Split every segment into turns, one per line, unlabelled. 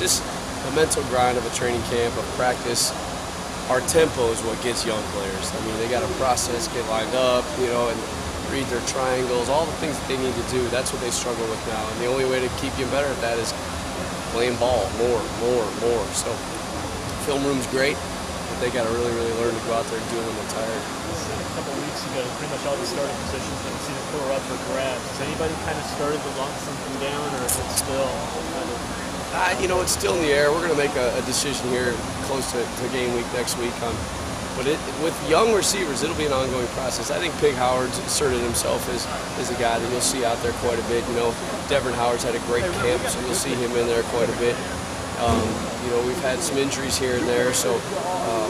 just the mental grind of a training camp, of practice. Our tempo is what gets young players. I mean, they got to process, get lined up, and read their triangles, all the things that they need to do. That's what they struggle with now. And the only way to keep getting better at that is playing ball more. So film room's great, but they got to really learn to go out there and do it when they're tired.
A couple of weeks ago, pretty much all the starting positions that we see the floor up for grabs. Has anybody kind of started to lock something down, or is it still kind of...
It's still in the air. We're going to make a decision here close to game week next week on. But with young receivers, it'll be an ongoing process. I think Pig Howard's asserted himself as a guy that you'll see out there quite a bit. Devin Howard's had a great camp, so you'll see him in there quite a bit. We've had some injuries here and there, so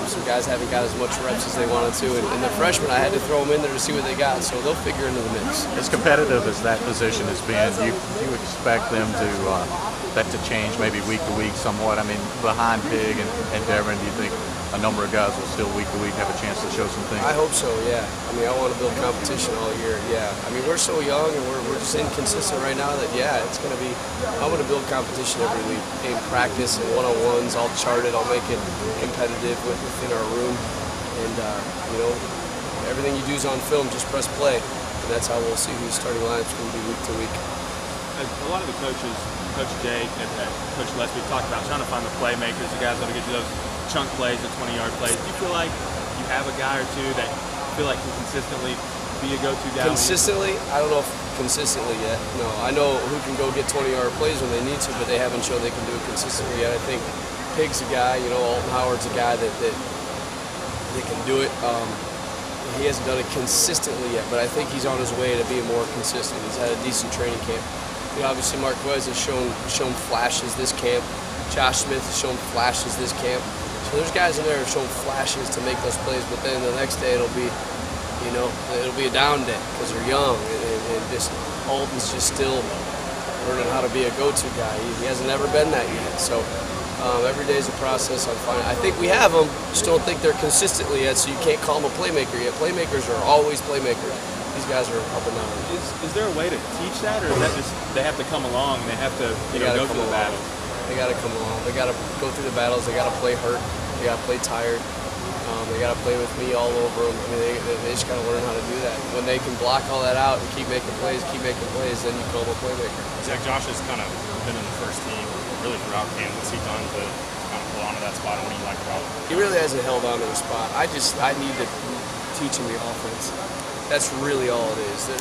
some guys haven't got as much reps as they wanted to. And the freshmen, I had to throw them in there to see what they got, so they'll figure into the mix.
As competitive as that position has been, you expect them to that to change maybe week to week somewhat? I mean, behind Pig and Devin, do you think a number of guys will still week to week have a chance to show some things?
I hope so, yeah. I mean, I want to build competition all year, yeah. I mean, we're so young and we're just inconsistent right now that, yeah, it's going to be, I want to build competition every week in practice and one-on-ones. I'll chart it, I'll make it competitive within our room. And, everything you do is on film, just press play. And that's how we'll see who's starting lineup's going to be week to week.
A lot of the coaches, Coach Jake and Coach Les, we've talked about trying to find the playmakers, the guys that will get you those chunk plays, the 20-yard plays. Do you feel like you have a guy or two that feel like can consistently be a go-to guy?
Consistently? I don't know if consistently yet. No, I know who can go get 20-yard plays when they need to, but they haven't shown they can do it consistently yet. I think Pig's a guy, Alton Howard's a guy that can do it. He hasn't done it consistently yet, but I think he's on his way to being more consistent. He's had a decent training camp. Obviously Marquez has shown flashes this camp. Josh Smith has shown flashes this camp. So there's guys in there who have shown flashes to make those plays, but then the next day it'll be a down day because they're young and just Alton's just still learning how to be a go-to guy. He hasn't ever been that yet. So every day is a process on finding. I think we have them, just don't think they're consistently yet, so you can't call them a playmaker yet. Playmakers are always playmakers. These guys are up and down.
Is there a way to teach that, or is that just they have to come along and they have to go through the battles?
They got to come along. They got to go through the battles. They got to play hurt. They got to play tired. They got to play with me all over them. I mean, they just got to learn how to do that. When they can block all that out and keep making plays, then you call them a playmaker.
Zach, Josh has kind of been in the first team really throughout camp. What's he done to kind of pull onto that spot, and what do you like about him?
He really hasn't held on to the spot. I need to teach him the offense. That's really all it is.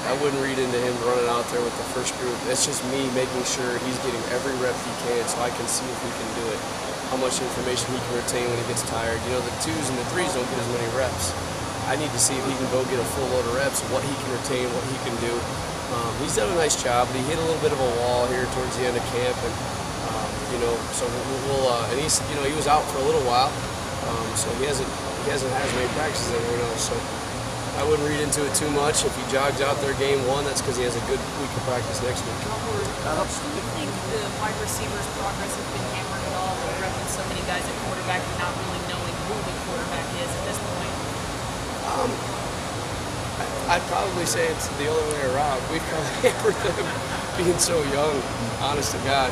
I wouldn't read into him running out there with the first group. It's just me making sure he's getting every rep he can so I can see if he can do it. How much information he can retain when he gets tired. The 2s and the 3s don't get as many reps. I need to see if he can go get a full load of reps, what he can retain, what he can do. He's done a nice job, but he hit a little bit of a wall here towards the end of camp, and so and he's he was out for a little while, so he hasn't had as many practices as everyone else. So I wouldn't read into it too much. If he jogs out there game 1, that's because he has a good week of practice next week.
Coach, do you think the wide receivers' progress has been hammered at all? We're repping so many guys at quarterback and not really knowing who the quarterback is at this point.
I'd probably say it's the other way around. We've kind of hammered them being so young, honest to God.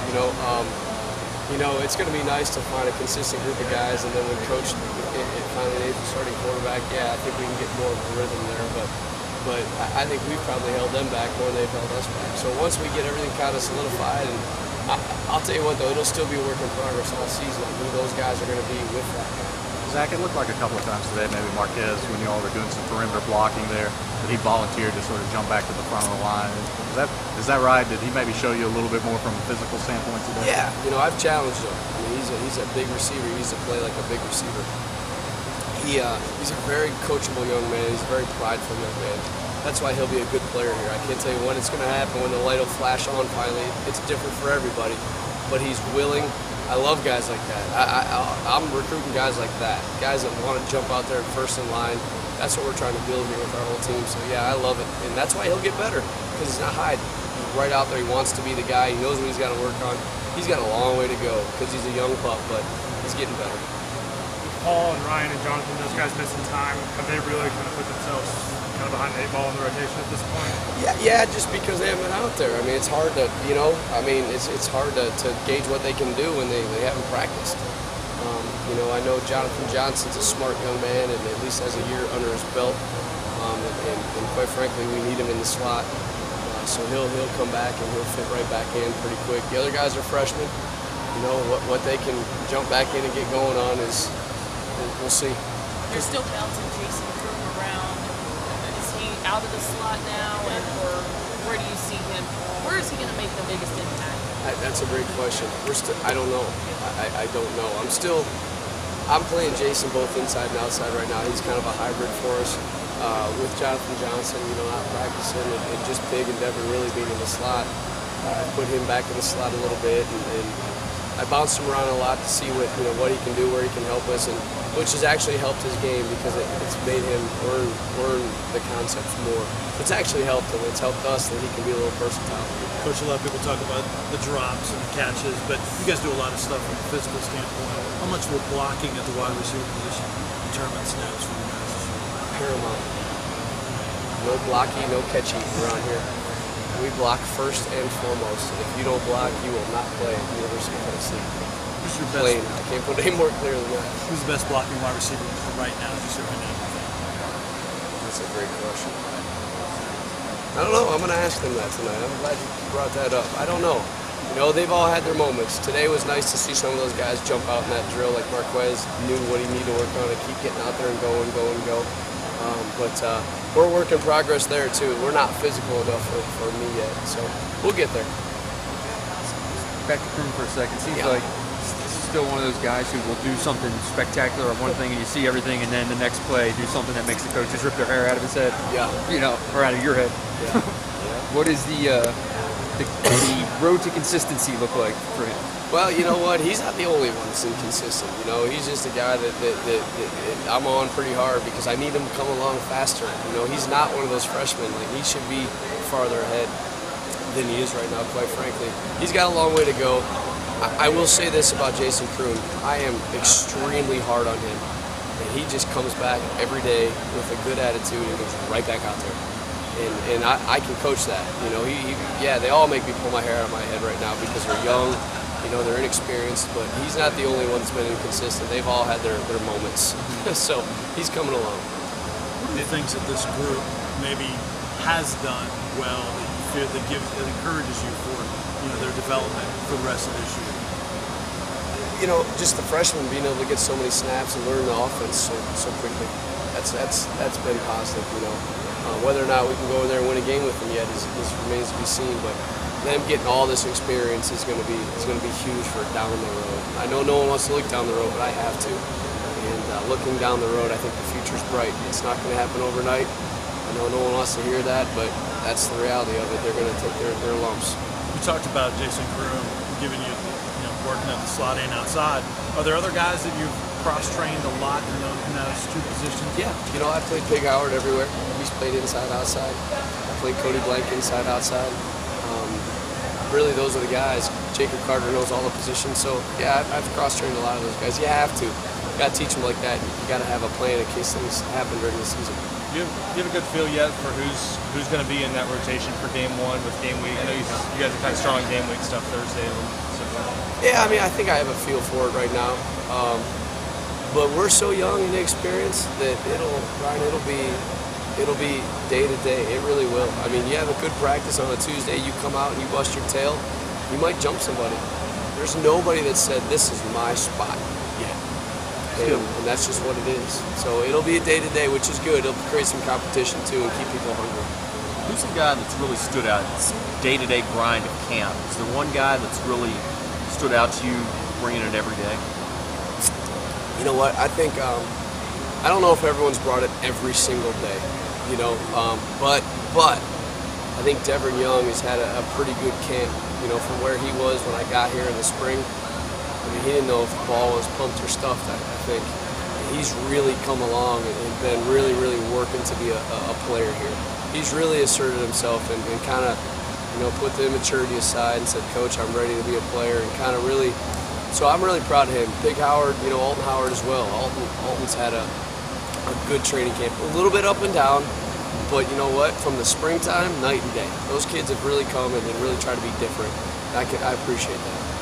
It's going to be nice to find a consistent group of guys, and then when Coach finally names the starting quarterback, yeah, I think we can get more of a rhythm there. But I think we've probably held them back more than they've held us back. So once we get everything kind of solidified, and I'll tell you what, though, it'll still be a work in progress all season on who those guys are going to be with that guy.
Zach, it looked like a couple of times today, maybe Marquez, when you all were doing some perimeter blocking there, that he volunteered to sort of jump back to the front of the line. Is that right? Did he maybe show you a little bit more from a physical standpoint today?
Yeah, I've challenged him. I mean, he's a big receiver. He needs to play like a big receiver. He's a very coachable young man. He's a very prideful young man. That's why he'll be a good player here. I can't tell you when it's going to happen, when the light will flash on finally. It's different for everybody, but he's willing. I love guys like that. I'm recruiting guys like that, guys that want to jump out there first in line. That's what we're trying to build here with our whole team. So yeah, I love it, and that's why he'll get better, because he's not hiding. He's right out there. He wants to be the guy. He knows what he's got to work on. He's got a long way to go because he's a young pup, but he's getting better.
Paul and Ryan and Jonathan, those guys missing time, have they really kind of put themselves kind of behind the 8 ball in the rotation at this point?
Yeah, just because they haven't been out there. I mean, it's hard to, it's hard to gauge what they can do when they haven't practiced. I know Jonathan Johnson's a smart young man and at least has a year under his belt. And quite frankly, we need him in the slot. So he'll come back and he'll fit right back in pretty quick. The other guys are freshmen. What they can jump back in and get going on is, we'll see.
You're still bouncing Jason Croom around. Is he out of the slot now, or where do you see him? Where is he going to make the biggest impact?
That's a great question. I don't know. I don't know. I'm playing Jason both inside and outside right now. He's kind of a hybrid for us with Jonathan Johnson, not practicing and just Pig and Devin really being in the slot. I put him back in the slot a little bit and I bounced him around a lot to see what he can do, where he can help us, and which has actually helped his game because it's made him learn the concepts more. It's actually helped him. It's helped us that he can be a little versatile.
Coach, a lot of people talk about the drops and the catches, but you guys do a lot of stuff from a physical standpoint. How much will blocking at the wide receiver position determine snaps for you guys?
Paramount. No blocky, no catchy around here. We block first and foremost. If you don't block, you will not play at the University of Tennessee.
Who's your
Plain.
best?
I can't put it any more clear than that.
Who's the best blocking wide receiver right now? Just right now.
That's a great question. I don't know. I'm going to ask them that tonight. I'm glad you brought that up. I don't know. They've all had their moments. Today was nice to see some of those guys jump out in that drill. Like Marquez knew what he needed to work on and keep getting out there and go. But we're work in progress there too. We're not physical enough for me yet, so we'll get there.
Back to Croom for a second. Seems
Yeah.
like still one of those guys who will do something spectacular on one thing and you see everything, and then the next play do something that makes the coaches rip their hair out of his head.
Yeah.
Or out of your head.
Yeah.
What is the road to consistency look like for him?
Well, you know what? He's not the only one that's inconsistent. He's just a guy that I'm on pretty hard because I need him to come along faster. He's not one of those freshmen. Like, he should be farther ahead than he is right now, quite frankly. He's got a long way to go. I will say this about Jason Croom. I am extremely hard on him. And he just comes back every day with a good attitude and goes right back out there. And I can coach that. They all make me pull my hair out of my head right now because they're young. They're inexperienced, but he's not the only one that's been inconsistent. They've all had their moments. So he's coming along.
What are the things that this group maybe has done well that you feel that encourages you for their development for the rest of this year?
Just the freshmen being able to get so many snaps and learn the offense so quickly. That's been positive. Whether or not we can go in there and win a game with them yet remains to be seen. But them getting all this experience is going to be huge for down the road. I know no one wants to look down the road, but I have to. And looking down the road, I think the future's bright. It's not going to happen overnight. I know no one wants to hear that, but that's the reality of it. They're going to take their lumps.
You talked about Jason Croom giving you, working at the slot and outside. Are there other guys that you've cross-trained a lot in those two positions?
Yeah, I played Pig Howard everywhere. He's played inside, outside. I played Cody Blank inside, outside. Really, those are the guys. Jacob Carter knows all the positions. So, yeah, I've cross-trained a lot of those guys. You have to. You got to teach them like that. You got to have a plan in case things happen during the season.
Do you have a good feel yet for who's going to be in that rotation for game one with game week? I know you guys are kind of strong in game week stuff Thursday.
Yeah, I think I have a feel for it right now. But we're so young and inexperienced that it'll be day to day. It really will. You have a good practice on a Tuesday, you come out and you bust your tail, you might jump somebody. There's nobody that said, this is my spot yet. And that's just what it is. So it'll be a day to day, which is good. It'll create some competition too and keep people hungry.
Who's the guy that's really stood out? It's day-to-day grind of camp. Is there one guy that's really stood out to you, bringing it every day?
You know what? I think I don't know if everyone's brought it every single day. But I think Devin Young has had a pretty good camp. From where he was when I got here in the spring. He didn't know if the ball was pumped or stuffed. I think he's really come along and been really, really working to be a player here. He's really asserted himself and kind of, put the immaturity aside and said, Coach, I'm ready to be a player, and kind of really So I'm really proud of him. Big Howard, you know, Alton Howard as well. Alton's had a good training camp. A little bit up and down, but you know what? From the springtime, night and day. Those kids have really come and really tried to be different. I appreciate that.